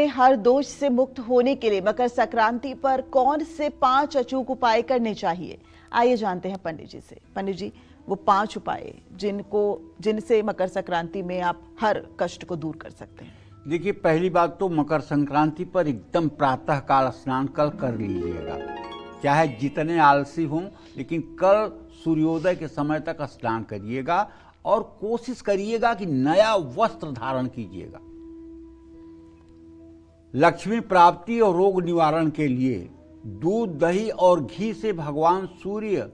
हर दोष से मुक्त होने के लिए मकर संक्रांति पर कौन से 5 अचूक उपाय करने चाहिए, आइए जानते हैं पंडित जी से। पंडित जी, वो 5 उपाय जिनसे मकर संक्रांति में आप हर कष्ट को दूर कर सकते हैं। देखिए, पहली बात तो मकर संक्रांति पर एकदम प्रातः काल स्नान कल कर लीजिएगा। चाहे जितने आलसी हों, लेकिन कल सूर्योदय के समय तक स्नान करिएगा और कोशिश करिएगा कि नया वस्त्र धारण कीजिएगा। लक्ष्मी प्राप्ति और रोग निवारण के लिए दूध, दही और घी से भगवान सूर्य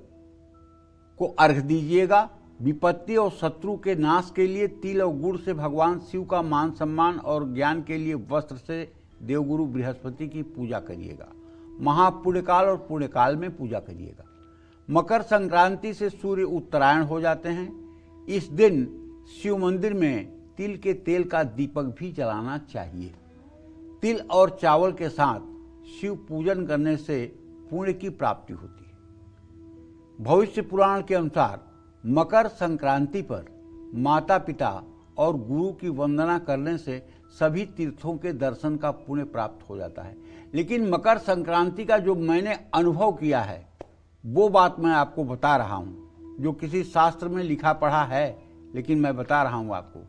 को अर्घ दीजिएगा। विपत्ति और शत्रु के नाश के लिए तिल और गुड़ से भगवान शिव का मान सम्मान और ज्ञान के लिए वस्त्र से देवगुरु बृहस्पति की पूजा करिएगा। महापुण्यकाल और पुण्यकाल में पूजा करिएगा। मकर संक्रांति से सूर्य उत्तरायण हो जाते हैं। इस दिन शिव मंदिर में तिल के तेल का दीपक भी जलाना चाहिए। तिल और चावल के साथ शिव पूजन करने से पुण्य की प्राप्ति होती है। भविष्य पुराण के अनुसार मकर संक्रांति पर माता पिता और गुरु की वंदना करने से सभी तीर्थों के दर्शन का पुण्य प्राप्त हो जाता है। लेकिन मकर संक्रांति का जो मैंने अनुभव किया है वो बात मैं आपको बता रहा हूँ, जो किसी शास्त्र में लिखा पढ़ा है, लेकिन मैं बता रहा हूँ आपको।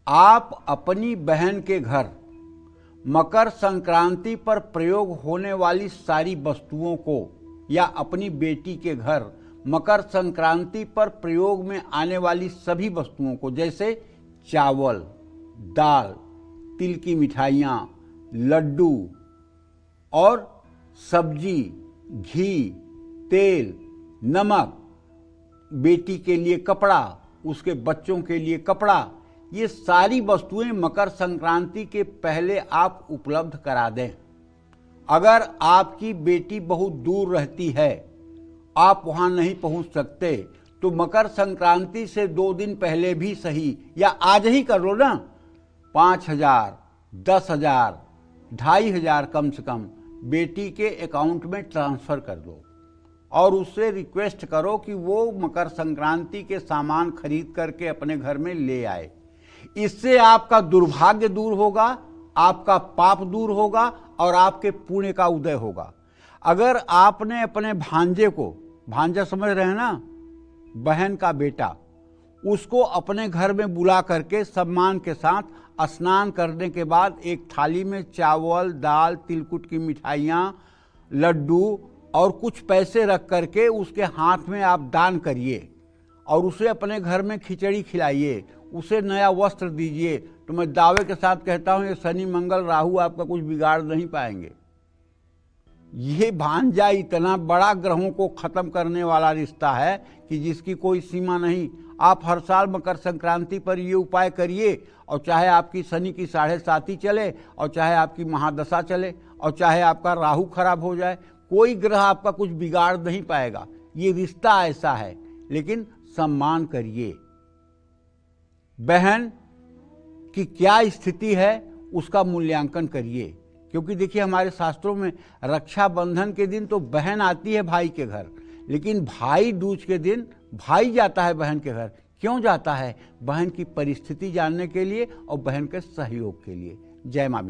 आप अपनी बहन के घर मकर संक्रांति पर प्रयोग होने वाली सारी वस्तुओं को, या अपनी बेटी के घर मकर संक्रांति पर प्रयोग में आने वाली सभी वस्तुओं को, जैसे चावल, दाल, तिल की मिठाइयाँ, लड्डू और सब्जी, घी, तेल, नमक, बेटी के लिए कपड़ा, उसके बच्चों के लिए कपड़ा, ये सारी वस्तुएं मकर संक्रांति के पहले आप उपलब्ध करा दें। अगर आपकी बेटी बहुत दूर रहती है, आप वहां नहीं पहुंच सकते, तो मकर संक्रांति से 2 दिन पहले भी सही, या आज ही कर लो ना। 5,000, 10,000, 2,500 कम से कम बेटी के अकाउंट में ट्रांसफर कर दो और उससे रिक्वेस्ट करो कि वो मकर संक्रांति के सामान खरीद करके अपने घर में ले आए। इससे आपका दुर्भाग्य दूर होगा, आपका पाप दूर होगा और आपके पुण्य का उदय होगा। अगर आपने अपने भांजे को, भांजा समझ रहे हैं ना, बहन का बेटा, उसको अपने घर में बुला करके सम्मान के साथ स्नान करने के बाद एक थाली में चावल, दाल, तिलकुट की मिठाइयाँ, लड्डू और कुछ पैसे रख करके उसके हाथ में आप दान करिए और उसे अपने घर में खिचड़ी खिलाइए, उसे नया वस्त्र दीजिए। तो मैं दावे के साथ कहता हूँ, ये शनि मंगल राहु आपका कुछ बिगाड़ नहीं पाएंगे। ये भांजा इतना बड़ा ग्रहों को खत्म करने वाला रिश्ता है कि जिसकी कोई सीमा नहीं। आप हर साल मकर संक्रांति पर ये उपाय करिए, और चाहे आपकी शनि की 7.5 चले, और चाहे आपकी महादशा चले, और चाहे आपका राहु खराब हो जाए, कोई ग्रह आपका कुछ बिगाड़ नहीं पाएगा। ये रिश्ता ऐसा है। लेकिन सम्मान करिए। बहन की क्या स्थिति है उसका मूल्यांकन करिए, क्योंकि देखिए हमारे शास्त्रों में रक्षाबंधन के दिन तो बहन आती है भाई के घर, लेकिन भाई दूज के दिन भाई जाता है बहन के घर। क्यों जाता है? बहन की परिस्थिति जानने के लिए और बहन के सहयोग के लिए। जय मां।